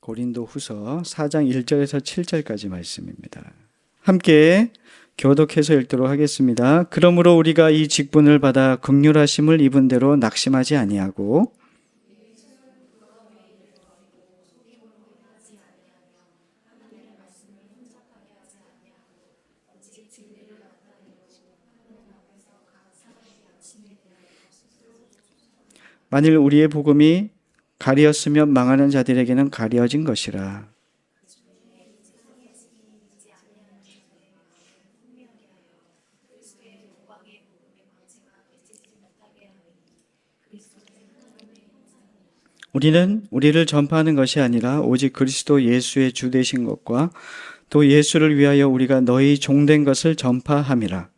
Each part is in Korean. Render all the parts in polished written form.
고린도후서 4장 1절에서 7절까지 말씀입니다. 함께 교독해서 읽도록 하겠습니다. 그러므로 우리가 이 직분을 받아 긍휼하심을 입은 대로 낙심하지 아니하고 만일 우리의 복음이 가리었으면 망하는 자들에게는 가려진 것이라. 우리는 우리를 전파하는 것이 아니라 오직 그리스도 예수의 주 되신 것과 또 예수를 위하여 우리가 너희 종된 것을 전파함이라.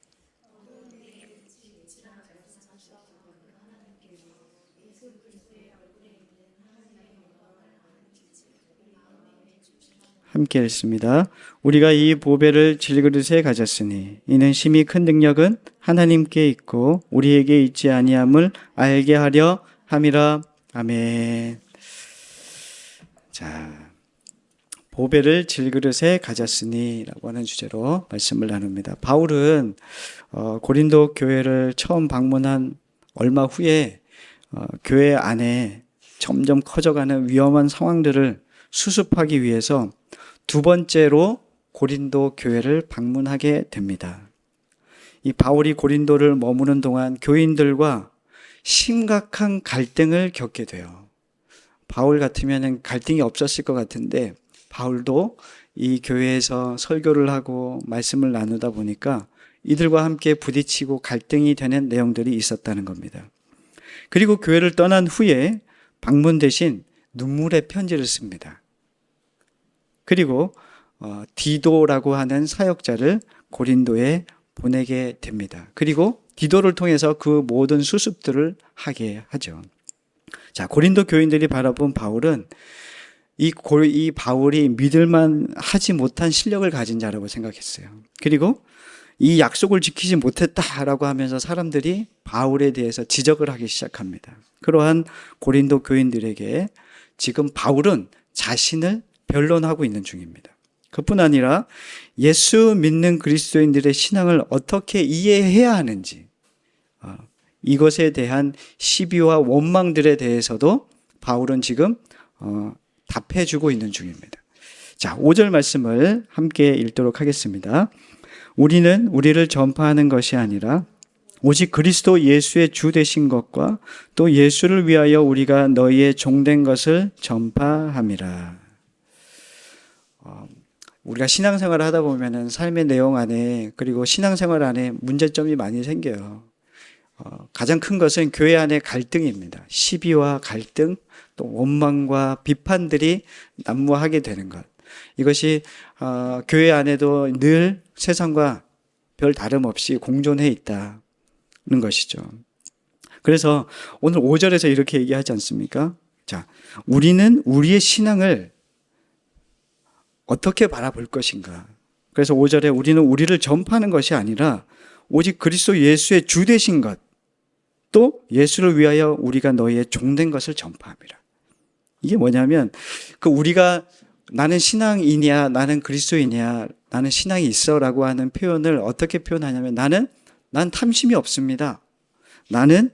함께 읽습니다. 우리가 이 보배를 질그릇에 가졌으니 이는 심히 큰 능력은 하나님께 있고 우리에게 있지 아니함을 알게 하려 함이라. 아멘. 자, 보배를 질그릇에 가졌으니 라고 하는 주제로 말씀을 나눕니다. 바울은 고린도 교회를 처음 방문한 얼마 후에 교회 안에 점점 커져가는 위험한 상황들을 수습하기 위해서 두 번째로 고린도 교회를 방문하게 됩니다. 이 바울이 고린도를 머무는 동안 교인들과 심각한 갈등을 겪게 돼요. 바울 같으면 갈등이 없었을 것 같은데 바울도 이 교회에서 설교를 하고 말씀을 나누다 보니까 이들과 함께 부딪히고 갈등이 되는 내용들이 있었다는 겁니다. 그리고 교회를 떠난 후에 방문 대신 눈물의 편지를 씁니다. 그리고 디도라고 하는 사역자를 고린도에 보내게 됩니다. 그리고 디도를 통해서 그 모든 수습들을 하게 하죠. 자, 고린도 교인들이 바라본 바울은 이 바울이 믿을만 하지 못한 실력을 가진 자라고 생각했어요. 그리고 이 약속을 지키지 못했다라고 하면서 사람들이 바울에 대해서 지적을 하기 시작합니다. 그러한 고린도 교인들에게 지금 바울은 자신을 변론하고 있는 중입니다. 그뿐 아니라 예수 믿는 그리스도인들의 신앙을 어떻게 이해해야 하는지 이것에 대한 시비와 원망들에 대해서도 바울은 지금 답해주고 있는 중입니다. 자, 5절 말씀을 함께 읽도록 하겠습니다. 우리는 우리를 전파하는 것이 아니라 오직 그리스도 예수의 주 되신 것과 또 예수를 위하여 우리가 너희의 종된 것을 전파함이라. 우리가 신앙생활을 하다 보면은 삶의 내용 안에 그리고 신앙생활 안에 문제점이 많이 생겨요. 가장 큰 것은 교회 안의 갈등입니다. 시비와 갈등, 또 원망과 비판들이 난무하게 되는 것. 이것이 교회 안에도 늘 세상과 별 다름없이 공존해 있다는 것이죠. 그래서 오늘 5절에서 이렇게 얘기하지 않습니까? 자, 우리는 우리의 신앙을 어떻게 바라볼 것인가? 그래서 5절에 우리는 우리를 전파하는 것이 아니라 오직 그리스도 예수의 주 되신 것, 또 예수를 위하여 우리가 너희의 종된 것을 전파함이라. 이게 뭐냐면 우리가 나는 신앙이냐, 나는 그리스도이냐, 나는 신앙이 있어라고 하는 표현을 어떻게 표현하냐면 난 탐심이 없습니다. 나는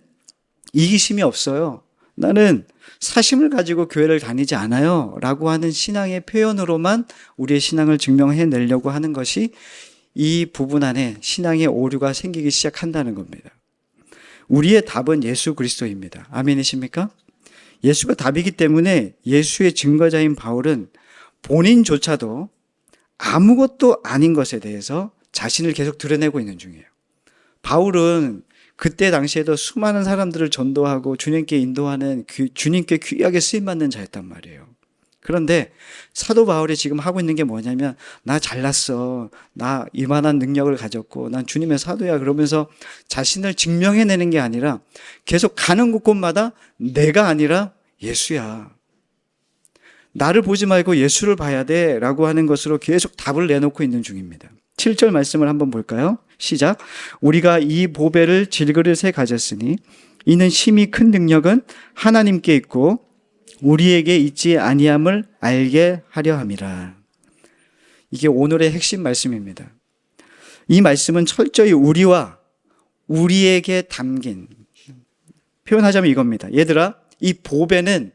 이기심이 없어요. 나는 사심을 가지고 교회를 다니지 않아요 라고 하는 신앙의 표현으로만 우리의 신앙을 증명해내려고 하는 것이 이 부분 안에 신앙의 오류가 생기기 시작한다는 겁니다. 우리의 답은 예수 그리스도입니다. 아멘이십니까? 예수가 답이기 때문에 예수의 증거자인 바울은 본인조차도 아무것도 아닌 것에 대해서 자신을 계속 드러내고 있는 중이에요. 바울은 그때 당시에도 수많은 사람들을 전도하고 주님께 인도하는 주님께 귀하게 쓰임받는 자였단 말이에요. 그런데 사도 바울이 지금 하고 있는 게 뭐냐면 나 잘났어. 나 이만한 능력을 가졌고 난 주님의 사도야. 그러면서 자신을 증명해내는 게 아니라 계속 가는 곳곳마다 내가 아니라 예수야. 나를 보지 말고 예수를 봐야 돼 라고 하는 것으로 계속 답을 내놓고 있는 중입니다. 7절 말씀을 한번 볼까요? 시작. 우리가 이 보배를 질그릇에 가졌으니 이는 심히 큰 능력은 하나님께 있고 우리에게 있지 아니함을 알게 하려 함이라. 이게 오늘의 핵심 말씀입니다. 이 말씀은 철저히 우리와 우리에게 담긴, 표현하자면 이겁니다. 얘들아, 이 보배는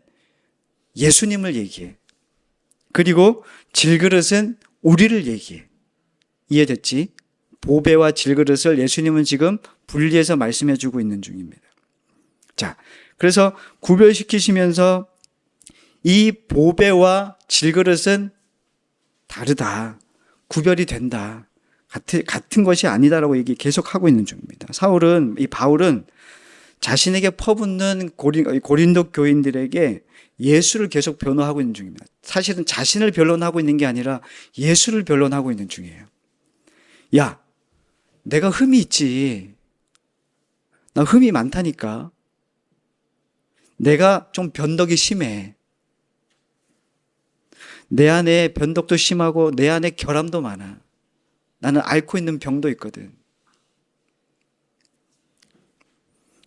예수님을 얘기해. 그리고 질그릇은 우리를 얘기해. 이해됐지? 보배와 질그릇을 예수님은 지금 분리해서 말씀해 주고 있는 중입니다. 자, 그래서 구별시키시면서 이 보배와 질그릇은 다르다. 구별이 된다. 같은 것이 아니다라고 계속하고 있는 중입니다. 바울은 자신에게 퍼붓는 고린도 교인들에게 예수를 계속 변호하고 있는 중입니다. 사실은 자신을 변론하고 있는 게 아니라 예수를 변론하고 있는 중이에요. 야, 내가 흠이 있지. 나 흠이 많다니까. 내가 좀 변덕이 심해. 내 안에 변덕도 심하고 내 안에 결함도 많아. 나는 앓고 있는 병도 있거든.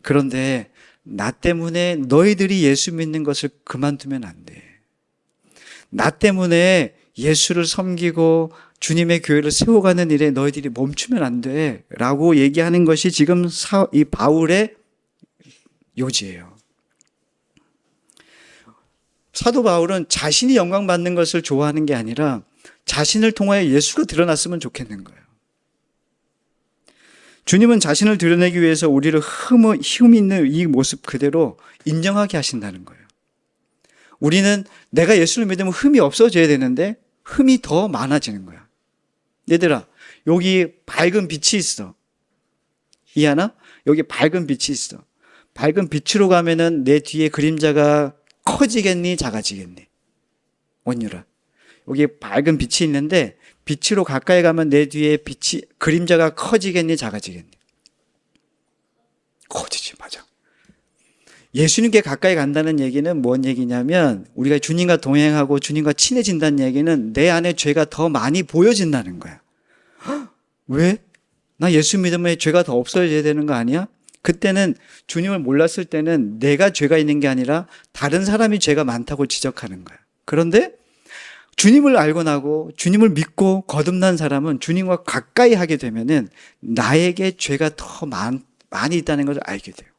그런데 나 때문에 너희들이 예수 믿는 것을 그만두면 안 돼. 나 때문에 예수를 섬기고 주님의 교회를 세워가는 일에 너희들이 멈추면 안 돼. 라고 얘기하는 것이 지금 이 바울의 요지예요. 사도 바울은 자신이 영광 받는 것을 좋아하는 게 아니라 자신을 통하여 예수가 드러났으면 좋겠는 거예요. 주님은 자신을 드러내기 위해서 우리를 흠 있는 이 모습 그대로 인정하게 하신다는 거예요. 우리는 내가 예수를 믿으면 흠이 없어져야 되는데 흠이 더 많아지는 거야. 얘들아, 여기 밝은 빛이 있어. 이해하나? 여기 밝은 빛이 있어. 밝은 빛으로 가면은 내 뒤에 그림자가 커지겠니? 작아지겠니? 원유라. 여기 밝은 빛이 있는데 빛으로 가까이 가면 내 뒤에 그림자가 커지겠니? 작아지겠니? 커지지, 맞아. 예수님께 가까이 간다는 얘기는 뭔 얘기냐면 우리가 주님과 동행하고 주님과 친해진다는 얘기는 내 안에 죄가 더 많이 보여진다는 거야. 헉, 왜? 나 예수 믿으면 죄가 더 없어져야 되는 거 아니야? 그때는 주님을 몰랐을 때는 내가 죄가 있는 게 아니라 다른 사람이 죄가 많다고 지적하는 거야. 그런데 주님을 알고 나고 주님을 믿고 거듭난 사람은 주님과 가까이 하게 되면은 나에게 죄가 더 많이 있다는 것을 알게 돼요.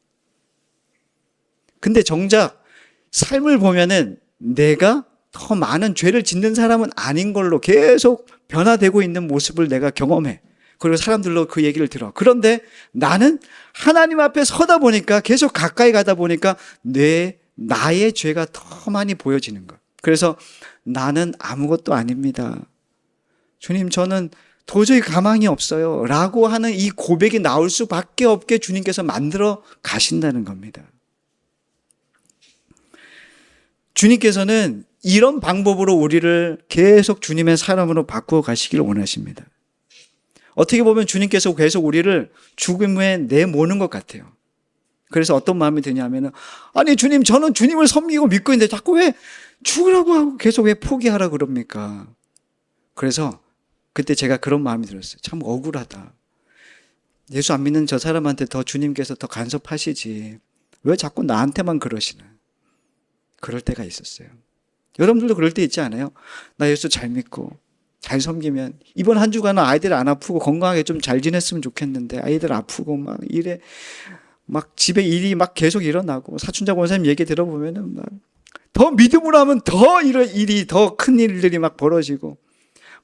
근데 정작 삶을 보면은 내가 더 많은 죄를 짓는 사람은 아닌 걸로 계속 변화되고 있는 모습을 내가 경험해. 그리고 사람들로 그 얘기를 들어. 그런데 나는 하나님 앞에 서다 보니까 계속 가까이 가다 보니까 나의 죄가 더 많이 보여지는 거야. 그래서 나는 아무것도 아닙니다. 주님, 저는 도저히 가망이 없어요. 라고 하는 이 고백이 나올 수밖에 없게 주님께서 만들어 가신다는 겁니다. 주님께서는 이런 방법으로 우리를 계속 주님의 사람으로 바꾸어 가시기를 원하십니다. 어떻게 보면 주님께서 계속 우리를 죽음에 내모는 것 같아요. 그래서 어떤 마음이 드냐면은, 아니 주님, 저는 주님을 섬기고 믿고 있는데 자꾸 왜 죽으라고 하고 계속 왜 포기하라 그럽니까? 그래서 그때 제가 그런 마음이 들었어요. 참 억울하다. 예수 안 믿는 저 사람한테 더 주님께서 더 간섭하시지. 왜 자꾸 나한테만 그러시나? 그럴 때가 있었어요. 여러분들도 그럴 때 있지 않아요? 나 예수 잘 믿고 잘 섬기면 이번 한 주간은 아이들 안 아프고 건강하게 좀 잘 지냈으면 좋겠는데 아이들 아프고 막 일에 막 집에 일이 막 계속 일어나고 사춘자 권사님 얘기 들어보면은 막 더 믿음으로 하면 더 이런 일이 더 큰 일들이 막 벌어지고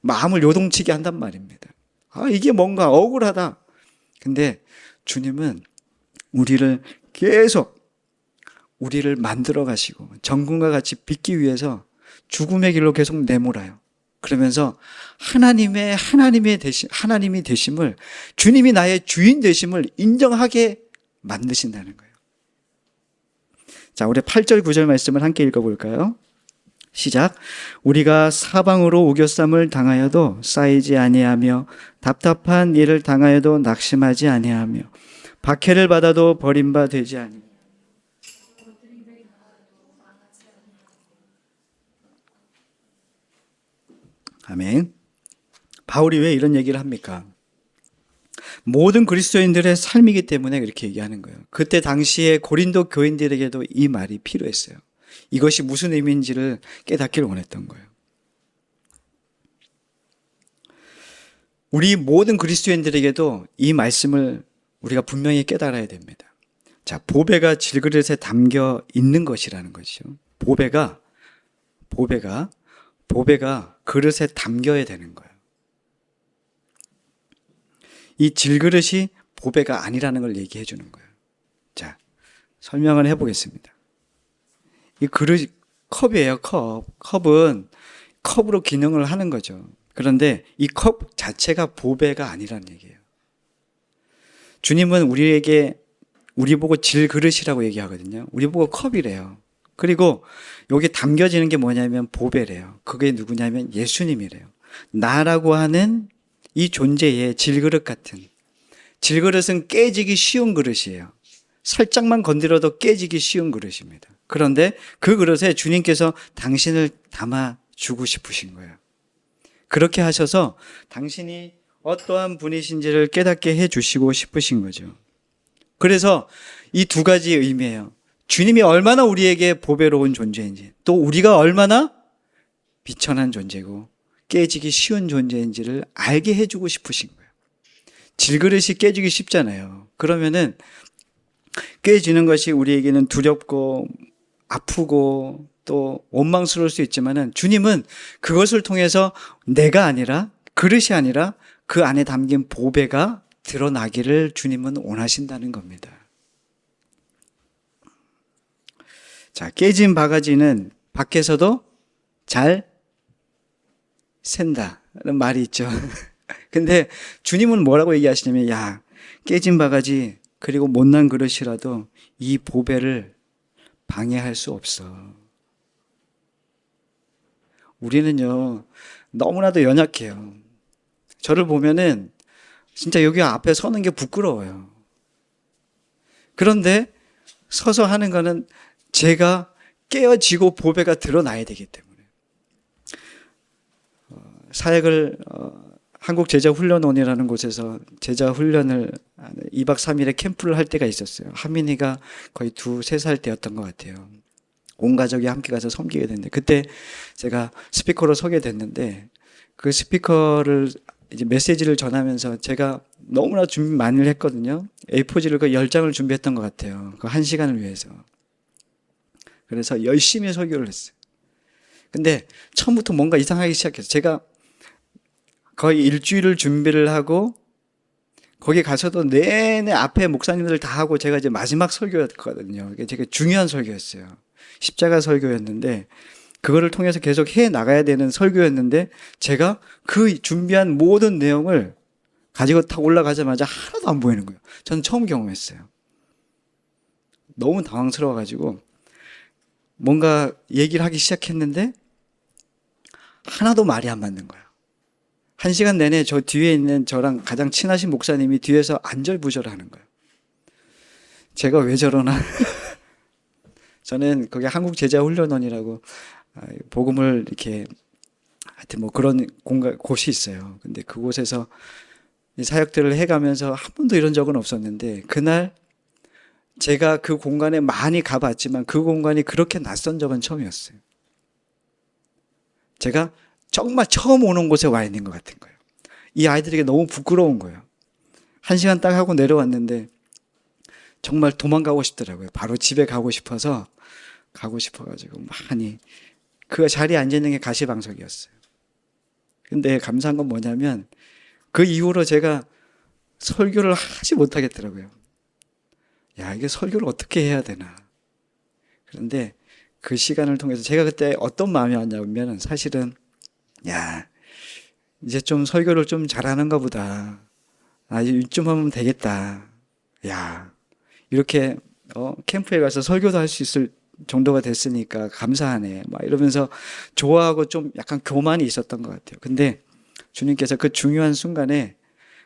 마음을 요동치게 한단 말입니다. 아, 이게 뭔가 억울하다. 근데 주님은 우리를 계속 우리를 만들어 가시고 정금과 같이 빚기 위해서 죽음의 길로 계속 내몰아요. 그러면서 하나님이 되심을, 주님이 나의 주인 되심을 인정하게 만드신다는 거예요. 자, 우리 8절 9절 말씀을 함께 읽어볼까요? 시작. 우리가 사방으로 우겨쌈을 당하여도 쌓이지 아니하며 답답한 일을 당하여도 낙심하지 아니하며 박해를 받아도 버림바 되지 아니하며. 아멘. 바울이 왜 이런 얘기를 합니까? 모든 그리스도인들의 삶이기 때문에 그렇게 얘기하는 거예요. 그때 당시에 고린도 교인들에게도 이 말이 필요했어요. 이것이 무슨 의미인지를 깨닫기를 원했던 거예요. 우리 모든 그리스도인들에게도 이 말씀을 우리가 분명히 깨달아야 됩니다. 자, 보배가 질그릇에 담겨 있는 것이라는 것이죠. 보배가 그릇에 담겨야 되는 거예요. 이 질그릇이 보배가 아니라는 걸 얘기해 주는 거예요. 자, 설명을 해보겠습니다. 이 그릇, 컵이에요, 컵. 컵은 컵으로 기능을 하는 거죠. 그런데 이 컵 자체가 보배가 아니라는 얘기예요. 주님은 우리 보고 질그릇이라고 얘기하거든요. 우리 보고 컵이래요. 그리고 여기 담겨지는 게 뭐냐면 보배래요. 그게 누구냐면 예수님이래요. 나라고 하는 이 존재의 질그릇 같은, 질그릇은 깨지기 쉬운 그릇이에요. 살짝만 건드려도 깨지기 쉬운 그릇입니다. 그런데 그 그릇에 주님께서 당신을 담아주고 싶으신 거예요. 그렇게 하셔서 당신이 어떠한 분이신지를 깨닫게 해주시고 싶으신 거죠. 그래서 이 두 가지 의미예요. 주님이 얼마나 우리에게 보배로운 존재인지, 또 우리가 얼마나 비천한 존재고 깨지기 쉬운 존재인지를 알게 해주고 싶으신 거예요. 질그릇이 깨지기 쉽잖아요. 그러면은 깨지는 것이 우리에게는 두렵고 아프고 또 원망스러울 수 있지만은 주님은 그것을 통해서 내가 아니라, 그릇이 아니라 그 안에 담긴 보배가 드러나기를 주님은 원하신다는 겁니다. 자, 깨진 바가지는 밖에서도 잘 샌다는 말이 있죠. 근데 주님은 뭐라고 얘기하시냐면, 야, 깨진 바가지 그리고 못난 그릇이라도 이 보배를 방해할 수 없어. 우리는요, 너무나도 연약해요. 저를 보면은 진짜 여기 앞에 서는 게 부끄러워요. 그런데 서서 하는 거는 제가 깨어지고 보배가 드러나야 되기 때문에. 사역을 한국제자훈련원이라는 곳에서 제자훈련을 2박 3일의 캠프를 할 때가 있었어요. 하민이가 거의 2-3살 때였던 것 같아요. 온 가족이 함께 가서 섬기게 됐는데, 그때 제가 스피커로 서게 됐는데, 그 스피커를 이제 메시지를 전하면서 제가 너무나 준비 많이 했거든요. A4지를 그 10장을 준비했던 것 같아요. 그 1시간을 위해서. 그래서 열심히 설교를 했어요. 근데 처음부터 뭔가 이상하기 시작했어요. 제가 거의 일주일을 준비를 하고 거기 가서도 내내 앞에 목사님들 다 하고 제가 이제 마지막 설교였거든요. 이게 되게 중요한 설교였어요. 십자가 설교였는데 그거를 통해서 계속 해 나가야 되는 설교였는데 제가 그 준비한 모든 내용을 가지고 탁 올라가자마자 하나도 안 보이는 거예요. 저는 처음 경험했어요. 너무 당황스러워가지고 뭔가 얘기를 하기 시작했는데 하나도 말이 안 맞는 거예요. 1시간 내내 저 뒤에 있는 저랑 가장 친하신 목사님이 뒤에서 안절부절하는 거예요. 제가 왜 저러나? 저는 거기 한국제자훈련원이라고 복음을 이렇게 하여튼 뭐 그런 곳이 있어요. 근데 그곳에서 사역들을 해가면서 한 번도 이런 적은 없었는데 그날 제가 그 공간에 많이 가봤지만 그 공간이 그렇게 낯선 적은 처음이었어요. 제가 정말 처음 오는 곳에 와 있는 것 같은 거예요. 이 아이들에게 너무 부끄러운 거예요. 1시간 딱 하고 내려왔는데 정말 도망가고 싶더라고요. 바로 집에 가고 싶어가지고 많이 그 자리에 앉아있는 게 가시방석이었어요. 근데 감사한 건 뭐냐면 그 이후로 제가 설교를 하지 못하겠더라고요. 야, 이게 설교를 어떻게 해야 되나. 그런데 그 시간을 통해서 제가 그때 어떤 마음이 왔냐면 사실은 야, 이제 좀 설교를 좀 잘하는가 보다. 아, 이쯤 하면 되겠다. 야, 이렇게 캠프에 가서 설교도 할 수 있을 정도가 됐으니까 감사하네. 막 이러면서 좋아하고 좀 약간 교만이 있었던 것 같아요. 근데 주님께서 그 중요한 순간에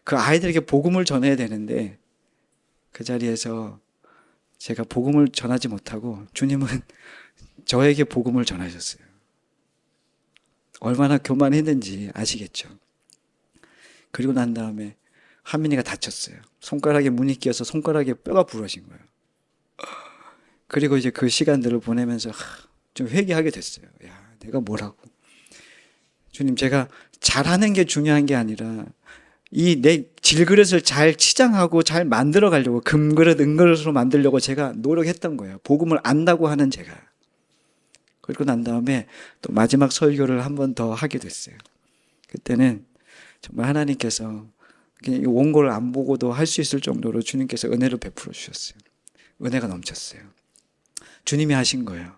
그 아이들에게 복음을 전해야 되는데 그 자리에서 제가 복음을 전하지 못하고 주님은 저에게 복음을 전하셨어요. 얼마나 교만했는지 아시겠죠? 그리고 난 다음에 하민이가 다쳤어요. 손가락에 문이 끼어서 손가락에 뼈가 부러진 거예요. 그리고 이제 그 시간들을 보내면서 좀 회개하게 됐어요. 야, 내가 뭐라고. 주님, 제가 잘하는 게 중요한 게 아니라 이 내 질그릇을 잘 치장하고 잘 만들어 가려고, 금그릇, 은그릇으로 만들려고 제가 노력했던 거예요. 복음을 안다고 하는 제가. 그리고 난 다음에 또 마지막 설교를 한 번 더 하게 됐어요. 그때는 정말 하나님께서 그냥 원고를 안 보고도 할 수 있을 정도로 주님께서 은혜를 베풀어 주셨어요. 은혜가 넘쳤어요. 주님이 하신 거예요.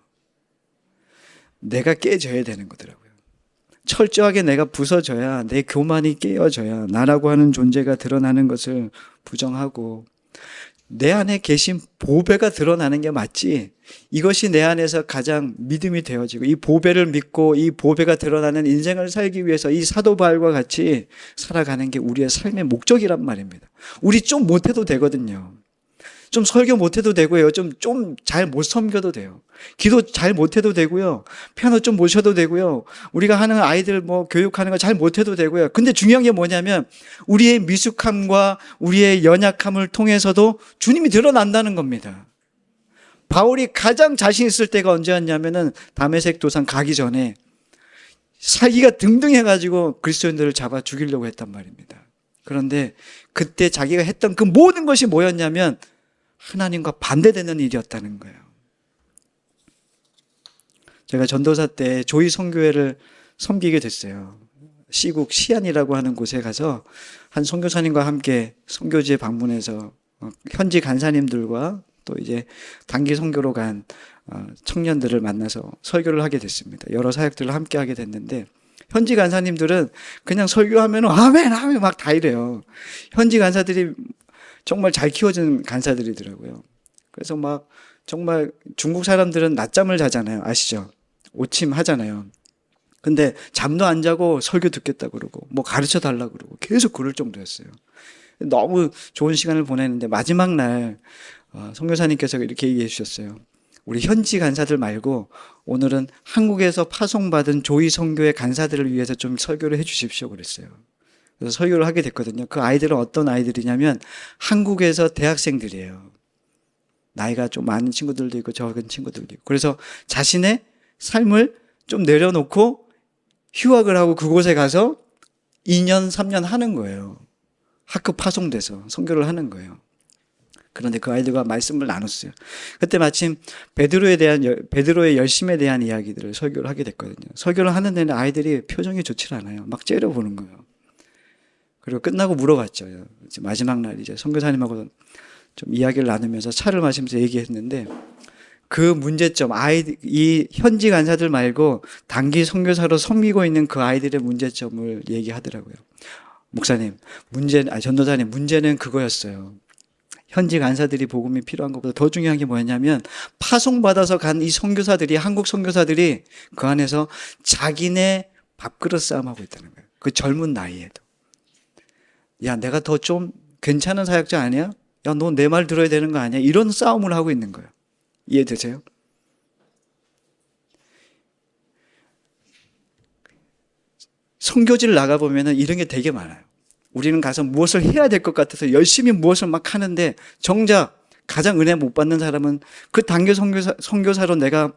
내가 깨져야 되는 거더라고요. 철저하게 내가 부서져야, 내 교만이 깨어져야 나라고 하는 존재가 드러나는 것을 부정하고, 내 안에 계신 보배가 드러나는 게 맞지, 이것이 내 안에서 가장 믿음이 되어지고 이 보배를 믿고 이 보배가 드러나는 인생을 살기 위해서 이 사도 바울과 같이 살아가는 게 우리의 삶의 목적이란 말입니다. 우리 좀 못해도 되거든요. 좀 설교 못해도 되고요. 좀 잘 못 섬겨도 돼요. 기도 잘 못해도 되고요. 피아노 좀 못 쳐도 되고요. 우리가 하는 아이들 교육하는 거 잘 못해도 되고요. 근데 중요한 게 뭐냐면 우리의 미숙함과 우리의 연약함을 통해서도 주님이 드러난다는 겁니다. 바울이 가장 자신 있을 때가 언제였냐면은 다메섹 도상 가기 전에 살기가 등등해가지고 그리스도인들을 잡아 죽이려고 했단 말입니다. 그런데 그때 자기가 했던 그 모든 것이 뭐였냐면 하나님과 반대되는 일이었다는 거예요. 제가 전도사 때 조이 선교회를 섬기게 됐어요. 시국 시안이라고 하는 곳에 가서 한 선교사님과 함께 선교지에 방문해서 현지 간사님들과 또 이제 단기 선교로 간 청년들을 만나서 설교를 하게 됐습니다. 여러 사역들을 함께 하게 됐는데 현지 간사님들은 그냥 설교하면 아멘 아멘 막 다 이래요. 현지 간사들이 정말 잘 키워진 간사들이더라고요. 그래서 막 정말 중국 사람들은 낮잠을 자잖아요. 아시죠? 오침 하잖아요. 근데 잠도 안 자고 설교 듣겠다고 그러고 가르쳐 달라고 그러고 계속 그럴 정도였어요. 너무 좋은 시간을 보냈는데 마지막 날 선교사님께서 이렇게 얘기해 주셨어요. 우리 현지 간사들 말고 오늘은 한국에서 파송받은 조이 선교회 간사들을 위해서 좀 설교를 해 주십시오 그랬어요. 그래서 설교를 하게 됐거든요. 그 아이들은 어떤 아이들이냐면 한국에서 대학생들이에요. 나이가 좀 많은 친구들도 있고 적은 친구들도 있고. 그래서 자신의 삶을 좀 내려놓고 휴학을 하고 그곳에 가서 2년, 3년 하는 거예요. 학교 파송돼서 선교를 하는 거예요. 그런데 그 아이들과 말씀을 나눴어요. 그때 마침 베드로의 열심에 대한 이야기들을 설교를 하게 됐거든요. 설교를 하는 데는 아이들이 표정이 좋지 않아요. 막 째려보는 거예요. 그리고 끝나고 물어봤죠. 이제 마지막 날 이제 선교사님하고 좀 이야기를 나누면서 차를 마시면서 얘기했는데 그 문제점, 이 현지 간사들 말고 단기 선교사로 섬기고 있는 그 아이들의 문제점을 얘기하더라고요. 목사님, 전도사님, 문제는 그거였어요. 현지 간사들이 복음이 필요한 것보다 더 중요한 게 뭐였냐면 파송받아서 간 이 선교사들이, 한국 선교사들이 그 안에서 자기네 밥그릇 싸움하고 있다는 거예요. 그 젊은 나이에도. 야, 내가 더 좀 괜찮은 사역자 아니야? 야, 너 내 말 들어야 되는 거 아니야? 이런 싸움을 하고 있는 거예요. 이해되세요? 선교지를 나가보면 이런 게 되게 많아요. 우리는 가서 무엇을 해야 될 것 같아서 열심히 무엇을 막 하는데 정작 가장 은혜 못 받는 사람은 그 단기 선교사로 내가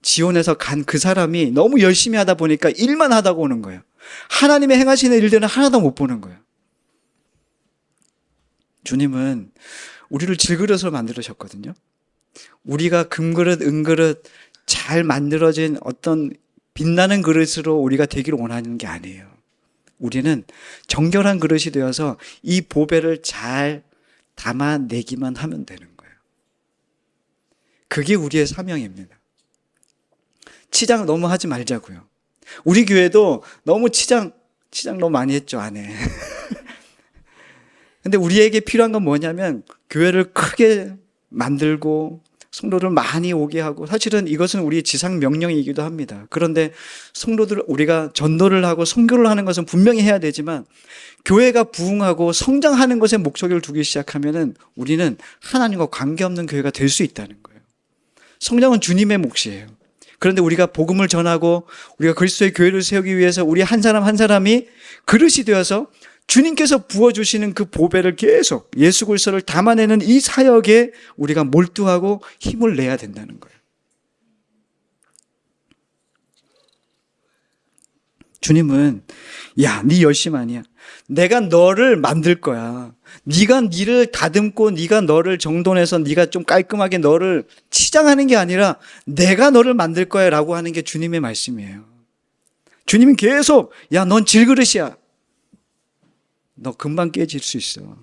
지원해서 간 그 사람이 너무 열심히 하다 보니까 일만 하다가 오는 거예요. 하나님의 행하시는 일들은 하나도 못 보는 거예요. 주님은 우리를 질그릇으로 만들으셨거든요. 우리가 금그릇, 은그릇 잘 만들어진 어떤 빛나는 그릇으로 우리가 되기를 원하는 게 아니에요. 우리는 정결한 그릇이 되어서 이 보배를 잘 담아내기만 하면 되는 거예요. 그게 우리의 사명입니다. 치장 너무 하지 말자고요. 우리 교회도 너무 치장 너무 많이 했죠, 안에. 근데 우리에게 필요한 건 뭐냐면 교회를 크게 만들고 성도들 많이 오게 하고, 사실은 이것은 우리의 지상 명령이기도 합니다. 그런데 성도들, 우리가 전도를 하고 선교를 하는 것은 분명히 해야 되지만 교회가 부흥하고 성장하는 것에 목적을 두기 시작하면은 우리는 하나님과 관계없는 교회가 될 수 있다는 거예요. 성장은 주님의 몫이에요. 그런데 우리가 복음을 전하고 우리가 그리스도의 교회를 세우기 위해서 우리 한 사람 한 사람이 그릇이 되어서 주님께서 부어주시는 그 보배를 계속 예수 그리스도를 담아내는 이 사역에 우리가 몰두하고 힘을 내야 된다는 거예요. 주님은 야, 네 열심 아니야. 내가 너를 만들 거야. 네가 니를 다듬고 네가 너를 정돈해서 네가 좀 깔끔하게 너를 치장하는 게 아니라 내가 너를 만들 거야 라고 하는 게 주님의 말씀이에요. 주님은 계속 야, 넌 질그릇이야. 너 금방 깨질 수 있어.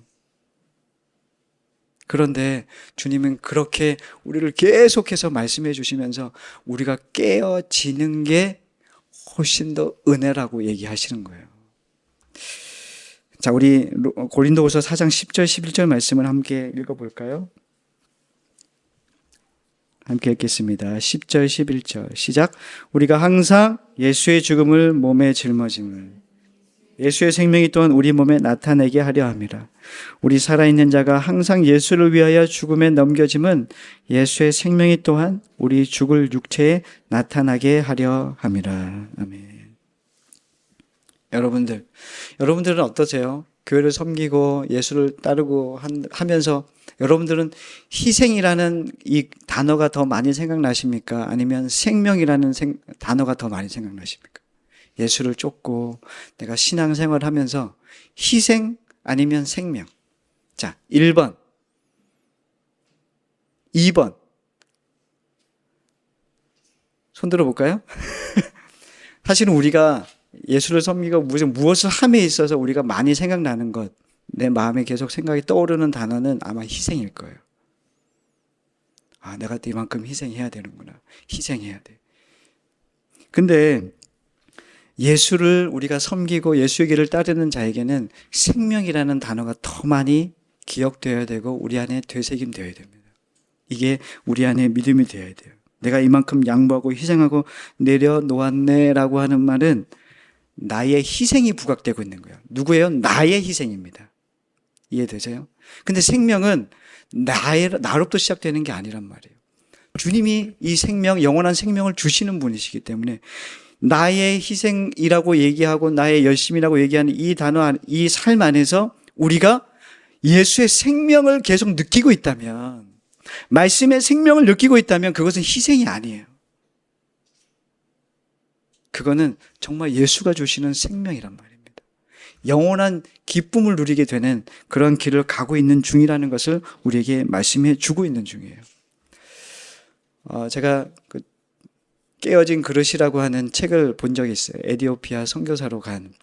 그런데 주님은 그렇게 우리를 계속해서 말씀해 주시면서 우리가 깨어지는 게 훨씬 더 은혜라고 얘기하시는 거예요. 자, 우리 고린도후서 4장 10절 11절 말씀을 함께 읽어볼까요? 함께 읽겠습니다. 10절 11절 시작. 우리가 항상 예수의 죽음을 몸에 짊어짐을 예수의 생명이 또한 우리 몸에 나타내게 하려 함이라. 우리 살아있는 자가 항상 예수를 위하여 죽음에 넘겨짐은 예수의 생명이 또한 우리 죽을 육체에 나타나게 하려 함이라. 아멘. 여러분들은 어떠세요? 교회를 섬기고 예수를 따르고 하면서 여러분들은 희생이라는 이 단어가 더 많이 생각나십니까? 아니면 생명이라는 단어가 더 많이 생각나십니까? 예수를 쫓고 내가 신앙생활을 하면서 희생 아니면 생명. 자, 1번, 2번. 손 들어볼까요? 사실은 우리가 예수를 섬기고 무엇을 함에 있어서 우리가 많이 생각나는 것, 내 마음에 계속 생각이 떠오르는 단어는 아마 희생일 거예요. 아, 내가 이만큼 희생해야 되는구나. 희생해야 돼. 근데 예수를 우리가 섬기고 예수의 길을 따르는 자에게는 생명이라는 단어가 더 많이 기억되어야 되고 우리 안에 되새김되어야 됩니다. 이게 우리 안에 믿음이 되어야 돼요. 내가 이만큼 양보하고 희생하고 내려놓았네 라고 하는 말은 나의 희생이 부각되고 있는 거예요. 누구예요? 나의 희생입니다. 이해되세요? 근데 생명은 나로부터 시작되는 게 아니란 말이에요. 주님이 이 생명, 영원한 생명을 주시는 분이시기 때문에 나의 희생이라고 얘기하고 나의 열심이라고 얘기하는 이 단어, 이 삶 안에서 우리가 예수의 생명을 계속 느끼고 있다면, 말씀의 생명을 느끼고 있다면 그것은 희생이 아니에요. 그거는 정말 예수가 주시는 생명이란 말입니다. 영원한 기쁨을 누리게 되는 그런 길을 가고 있는 중이라는 것을 우리에게 말씀해 주고 있는 중이에요. 제가 깨어진 그릇이라고 하는 책을 본 적이 있어요. 에티오피아 선교사로 간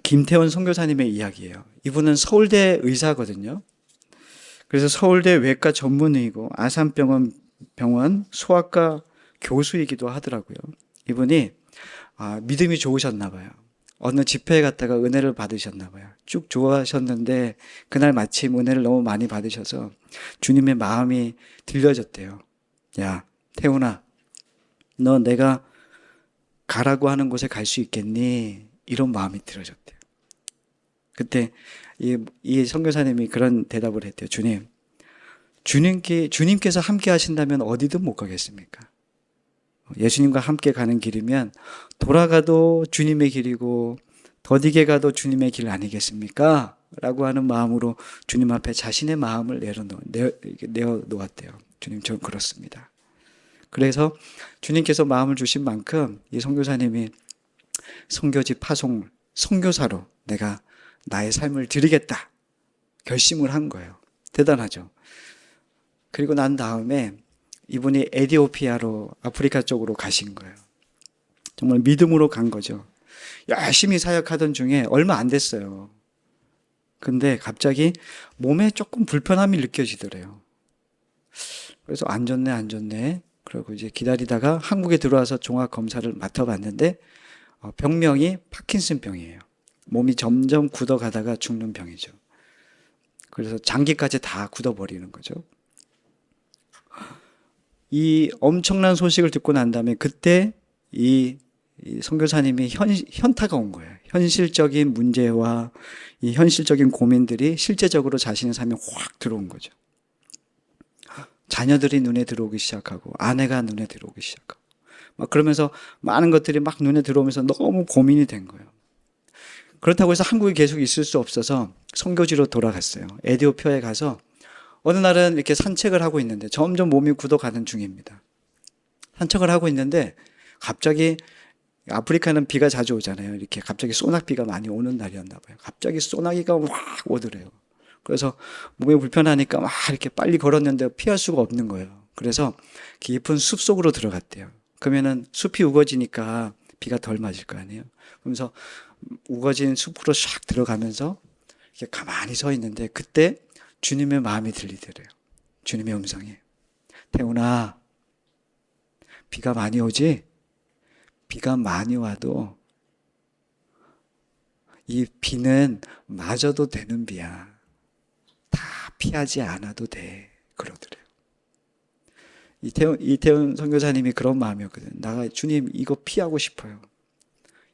김태원 선교사님의 이야기예요. 이분은 서울대 의사거든요. 그래서 서울대 외과 전문의이고 아산병원 소아과 교수이기도 하더라고요. 이분이 믿음이 좋으셨나 봐요. 어느 집회에 갔다가 은혜를 받으셨나 봐요. 쭉 좋아하셨는데 그날 마침 은혜를 너무 많이 받으셔서 주님의 마음이 들려졌대요. 야, 태훈아, 너 내가 가라고 하는 곳에 갈 수 있겠니? 이런 마음이 들어졌대요. 그때 이 선교사님이 그런 대답을 했대요. 주님께서 함께 하신다면 어디든 못 가겠습니까? 예수님과 함께 가는 길이면 돌아가도 주님의 길이고 더디게 가도 주님의 길 아니겠습니까? 라고 하는 마음으로 주님 앞에 자신의 마음을 내어놓았대요. 주님, 전 그렇습니다. 그래서 주님께서 마음을 주신 만큼 이 선교사님이 선교지 파송, 선교사로 내가 나의 삶을 드리겠다 결심을 한 거예요. 대단하죠. 그리고 난 다음에 이분이 에티오피아로 아프리카 쪽으로 가신 거예요. 정말 믿음으로 간 거죠. 열심히 사역하던 중에 얼마 안 됐어요. 근데 갑자기 몸에 조금 불편함이 느껴지더래요. 그래서 안 좋네. 그리고 이제 기다리다가 한국에 들어와서 종합 검사를 맡아봤는데 병명이 파킨슨병이에요. 몸이 점점 굳어가다가 죽는 병이죠. 그래서 장기까지 다 굳어버리는 거죠. 이 엄청난 소식을 듣고 난 다음에 그때 이 선교사님이 현타가 온 거예요. 현실적인 문제와 이 현실적인 고민들이 실제적으로 자신의 삶에 확 들어온 거죠. 자녀들이 눈에 들어오기 시작하고 아내가 눈에 들어오기 시작하고 막 그러면서 많은 것들이 막 눈에 들어오면서 너무 고민이 된 거예요. 그렇다고 해서 한국에 계속 있을 수 없어서 선교지로 돌아갔어요. 에티오피아에 가서 어느 날은 이렇게 산책을 하고 있는데 점점 몸이 굳어가는 중입니다. 산책을 하고 있는데 갑자기 아프리카는 비가 자주 오잖아요. 이렇게 갑자기 소낙비가 많이 오는 날이었나 봐요. 갑자기 소나기가 막 오더래요. 그래서 몸이 불편하니까 막 이렇게 빨리 걸었는데 피할 수가 없는 거예요. 그래서 깊은 숲 속으로 들어갔대요. 그러면은 숲이 우거지니까 비가 덜 맞을 거 아니에요. 그러면서 우거진 숲으로 샥 들어가면서 이렇게 가만히 서 있는데 그때 주님의 마음이 들리더래요. 주님의 음성이. 태훈아, 비가 많이 오지? 비가 많이 와도 이 비는 맞아도 되는 비야. 다 피하지 않아도 돼. 그러더래요. 이태훈 선교사님이 그런 마음이었거든요. 나 주님 이거 피하고 싶어요.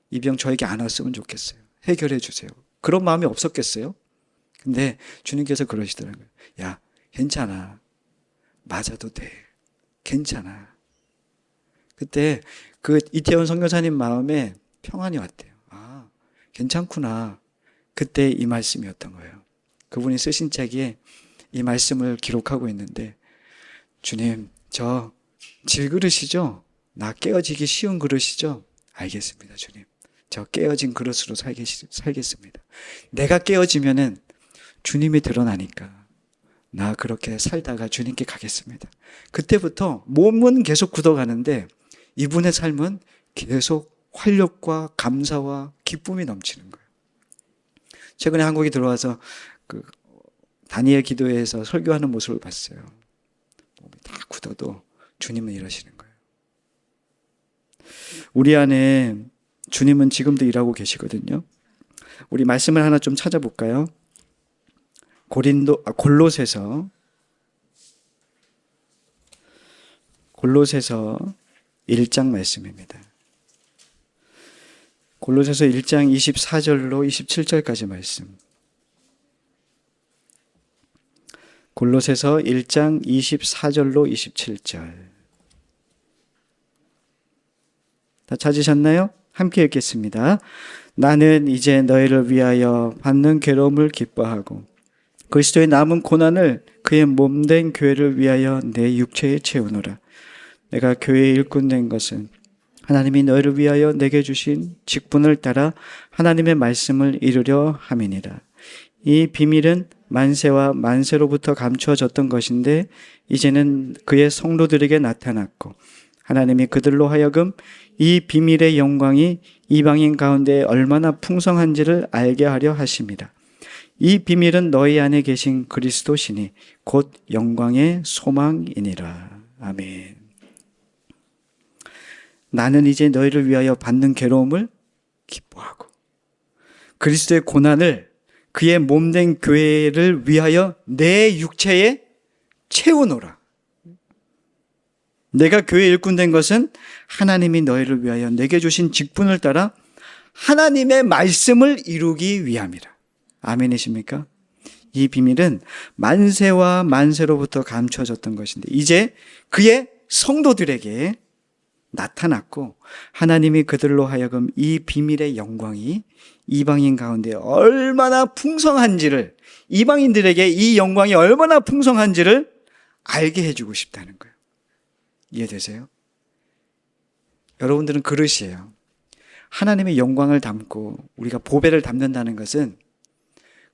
이 병 저에게 안 왔으면 좋겠어요. 해결해 주세요. 그런 마음이 없었겠어요? 근데 주님께서 그러시더라고요. 야, 괜찮아. 맞아도 돼. 괜찮아. 그때 그 이태원 선교사님 마음에 평안이 왔대요. 아, 괜찮구나. 그때 이 말씀이었던 거예요. 그분이 쓰신 책에 이 말씀을 기록하고 있는데, 주님, 저 질그릇이죠? 나 깨어지기 쉬운 그릇이죠? 알겠습니다, 주님. 저 깨어진 그릇으로 살겠습니다. 내가 깨어지면은 주님이 드러나니까 나 그렇게 살다가 주님께 가겠습니다. 그때부터 몸은 계속 굳어가는데 이분의 삶은 계속 활력과 감사와 기쁨이 넘치는 거예요. 최근에 한국에 들어와서 그 다니엘 기도회에서 설교하는 모습을 봤어요. 몸이 다 굳어도 주님은 이러시는 거예요. 우리 안에 주님은 지금도 일하고 계시거든요. 우리 말씀을 하나 좀 찾아볼까요? 골로새서 1장 말씀입니다. 골로새서 1장 24절로 27절까지 말씀. 골로새서 1장 24절로 27절. 다 찾으셨나요? 함께 읽겠습니다. 나는 이제 너희를 위하여 받는 괴로움을 기뻐하고 그리스도의 남은 고난을 그의 몸된 교회를 위하여 내 육체에 채우노라. 내가 교회의 일꾼 된 것은 하나님이 너희를 위하여 내게 주신 직분을 따라 하나님의 말씀을 이루려 함이니라. 이 비밀은 만세와 만세로부터 감추어졌던 것인데 이제는 그의 성도들에게 나타났고 하나님이 그들로 하여금 이 비밀의 영광이 이방인 가운데 얼마나 풍성한지를 알게 하려 하심이라. 이 비밀은 너희 안에 계신 그리스도시니 곧 영광의 소망이니라. 아멘. 나는 이제 너희를 위하여 받는 괴로움을 기뻐하고 그리스도의 고난을 그의 몸된 교회를 위하여 내 육체에 채우노라. 내가 교회 일꾼 된 것은 하나님이 너희를 위하여 내게 주신 직분을 따라 하나님의 말씀을 이루기 위함이라. 아멘이십니까? 이 비밀은 만세와 만세로부터 감춰졌던 것인데 이제 그의 성도들에게 나타났고 하나님이 그들로 하여금 이 비밀의 영광이 이방인 가운데 얼마나 풍성한지를, 이방인들에게 이 영광이 얼마나 풍성한지를 알게 해주고 싶다는 거예요. 이해되세요? 여러분들은 그릇이에요. 하나님의 영광을 담고 우리가 보배를 담는다는 것은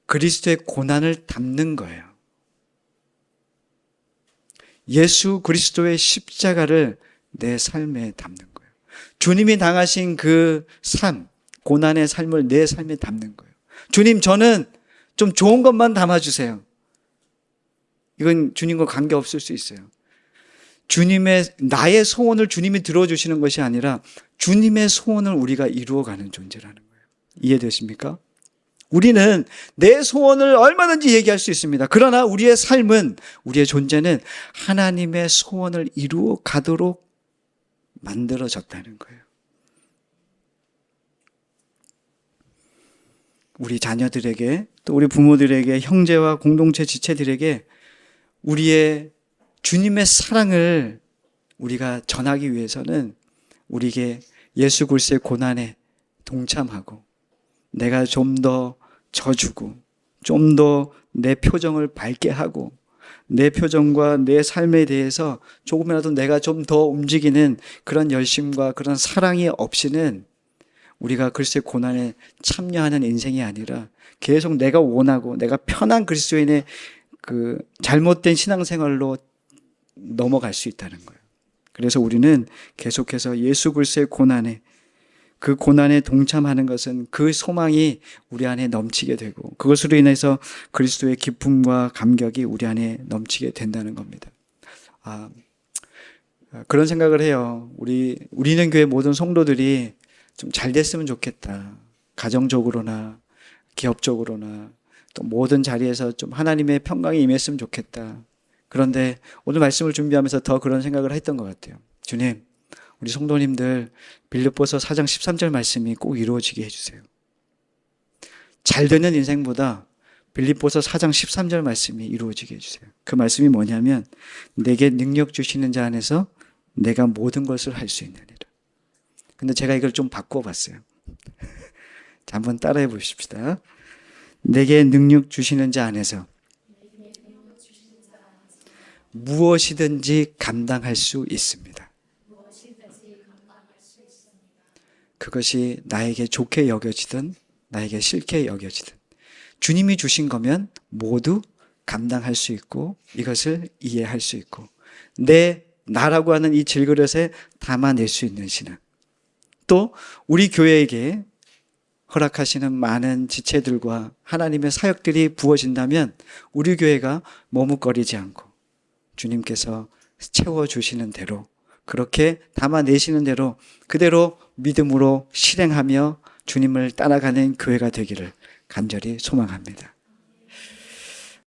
그리스도의 고난을 담는 거예요. 예수 그리스도의 십자가를 내 삶에 담는 거예요. 주님이 당하신 그 삶, 고난의 삶을 내 삶에 담는 거예요. 주님, 저는 좀 좋은 것만 담아주세요. 이건 주님과 관계없을 수 있어요. 나의 소원을 주님이 들어주시는 것이 아니라 주님의 소원을 우리가 이루어가는 존재라는 거예요. 이해되십니까? 우리는 내 소원을 얼마든지 얘기할 수 있습니다. 그러나 우리의 삶은, 우리의 존재는 하나님의 소원을 이루어 가도록 만들어졌다는 거예요. 우리 자녀들에게, 또 우리 부모들에게, 형제와 공동체 지체들에게 우리의 주님의 사랑을 우리가 전하기 위해서는 우리에게 예수 그리스도의 고난에 동참하고 내가 좀 더 져주고 좀 더 내 표정을 밝게 하고 내 표정과 내 삶에 대해서 조금이라도 내가 좀 더 움직이는 그런 열심과 그런 사랑이 없이는 우리가 그리스도의 고난에 참여하는 인생이 아니라 계속 내가 원하고 내가 편한 그리스도인의 그 잘못된 신앙생활로 넘어갈 수 있다는 거예요. 그래서 우리는 계속해서 예수 그리스도의 고난에, 그 고난에 동참하는 것은 그 소망이 우리 안에 넘치게 되고 그것으로 인해서 그리스도의 기쁨과 감격이 우리 안에 넘치게 된다는 겁니다. 그런 생각을 해요. 우리는 교회 모든 성도들이 좀 잘 됐으면 좋겠다. 가정적으로나 기업적으로나 또 모든 자리에서 좀 하나님의 평강이 임했으면 좋겠다. 그런데 오늘 말씀을 준비하면서 더 그런 생각을 했던 것 같아요. 주님, 우리 성도님들 빌립보서 4장 13절 말씀이 꼭 이루어지게 해주세요. 잘 되는 인생보다 빌립보서 4장 13절 말씀이 이루어지게 해주세요. 그 말씀이 뭐냐면 내게 능력 주시는 자 안에서 내가 모든 것을 할 수 있느니라. 근데 제가 이걸 좀 바꿔봤어요. 자, 한번 따라해 보십시다. 내게 능력 주시는 자 안에서 무엇이든지 감당할 수 있습니다. 그것이 나에게 좋게 여겨지든 나에게 싫게 여겨지든 주님이 주신 거면 모두 감당할 수 있고 이것을 이해할 수 있고 나라고 하는 이 질그릇에 담아낼 수 있는 신앙. 또 우리 교회에게 허락하시는 많은 지체들과 하나님의 사역들이 부어진다면 우리 교회가 머뭇거리지 않고 주님께서 채워주시는 대로 그렇게 담아내시는 대로 그대로 믿음으로 실행하며 주님을 따라가는 교회가 되기를 간절히 소망합니다.